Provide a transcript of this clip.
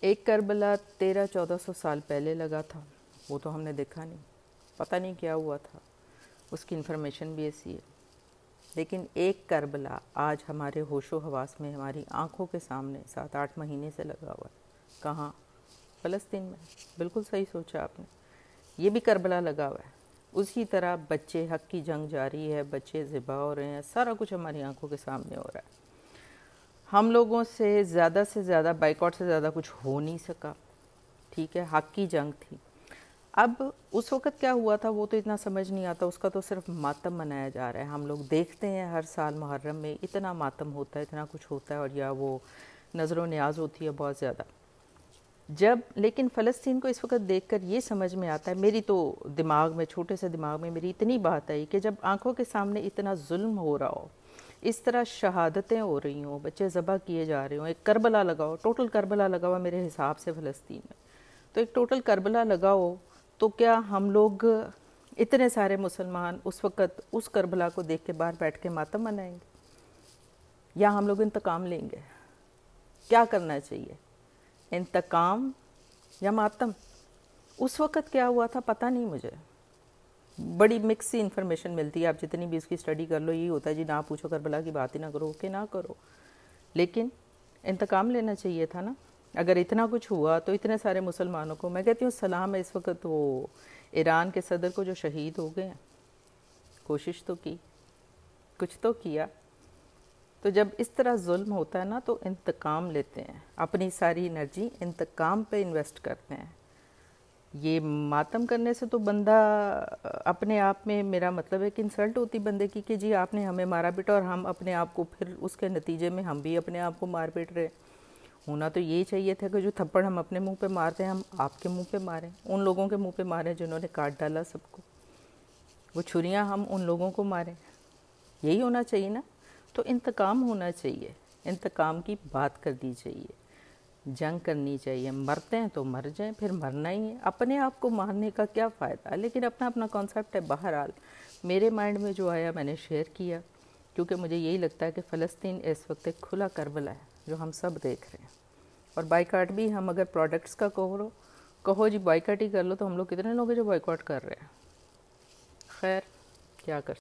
एक करबला 1300-1400 साल पहले लगा था, वो तो हमने देखा नहीं, पता नहीं क्या हुआ था, उसकी इन्फॉर्मेशन भी ऐसी है। लेकिन एक करबला आज हमारे होशो हवास में, हमारी आंखों के सामने 7-8 महीने से लगा हुआ है। कहाँ? फ़लस्तीन में। बिल्कुल सही सोचा आपने, ये भी करबला लगा हुआ है। उसी तरह बच्चे, हक की जंग जारी है, बच्चे ज़िबा हो रहे हैं, सारा कुछ हमारी आंखों के सामने हो रहा है। हम लोगों से ज़्यादा बाइकआउट से ज़्यादा कुछ हो नहीं सका, ठीक है, हक की जंग थी। अब उस वक़्त क्या हुआ था वो तो इतना समझ नहीं आता, उसका तो सिर्फ मातम मनाया जा रहा है। हम लोग देखते हैं हर साल मुहर्रम में इतना मातम होता है, इतना कुछ होता है, और या वो नज़र न्याज होती है बहुत ज़्यादा। जब लेकिन फ़लस्तीन को इस वक्त देखकर ये समझ में आता है, मेरी तो दिमाग में, छोटे से दिमाग में मेरी इतनी बात आई कि जब आंखों के सामने इतना जुल्म हो रहा हो, इस तरह शहादतें हो रही हों, बच्चे ज़बह किए जा रहे हों, एक करबला लगाओ, टोटल करबला लगा हुआ मेरे हिसाब से फ़लस्तीन में, तो एक टोटल करबला लगाओ, तो क्या हम लोग इतने सारे मुसलमान उस वक़्त उस करबला को देख के बाहर बैठ के मातम मनाएंगे, या हम लोग इंतकाम लेंगे? क्या करना चाहिए, इंतकाम या मातम? उस वक़्त क्या हुआ था पता नहीं मुझे, बड़ी मिक्स सी इन्फॉर्मेशन मिलती है। आप जितनी भी इसकी स्टडी कर लो, यही होता है जी, ना पूछो, करबला की बात ही ना करो, कि ना करो। लेकिन इंतकाम लेना चाहिए था ना। अगर इतना कुछ हुआ तो इतने सारे मुसलमानों को, मैं कहती हूँ सलाम है इस वक्त वो ईरान के सदर को जो शहीद हो गए। कोशिश तो की, कुछ तो किया। तो जब इस तरह जुल्म होता है ना, तो इंतकाम लेते हैं, अपनी सारी एनर्जी इंतकाम पे इन्वेस्ट करते हैं। ये मातम करने से तो बंदा अपने आप में, मेरा मतलब है कि इंसल्ट होती बंदे की, कि जी आपने हमें मारा पीटा, और हम अपने आप को फिर उसके नतीजे में हम भी अपने आप को मार पीट रहे। होना तो यही चाहिए था कि जो थप्पड़ हम अपने मुंह पे मारते हैं, हम आपके मुंह पे मारें, उन लोगों के मुंह पे मारें जिन्होंने काट डाला सबको, वो छुरियां हम उन लोगों को मारें। यही होना चाहिए ना। तो इंतकाम होना चाहिए, इंतकाम की बात कर दी चाहिए, जंग करनी चाहिए। मरते हैं तो मर जाएं, फिर मरना ही है, अपने आप को मारने का क्या फ़ायदा। लेकिन अपना अपना कॉन्सेप्ट है। बहरहाल मेरे माइंड में जो आया मैंने शेयर किया, क्योंकि मुझे यही लगता है कि फ़लस्तीन इस वक्त एक खुला करबला है जो हम सब देख रहे हैं। और बाइकाट भी, हम अगर प्रोडक्ट्स का कहो जी बाइकाट ही कर लो, तो हम लोग कितने लोग हैं जो बाइकाट कर रहे हैं। खैर, क्या कर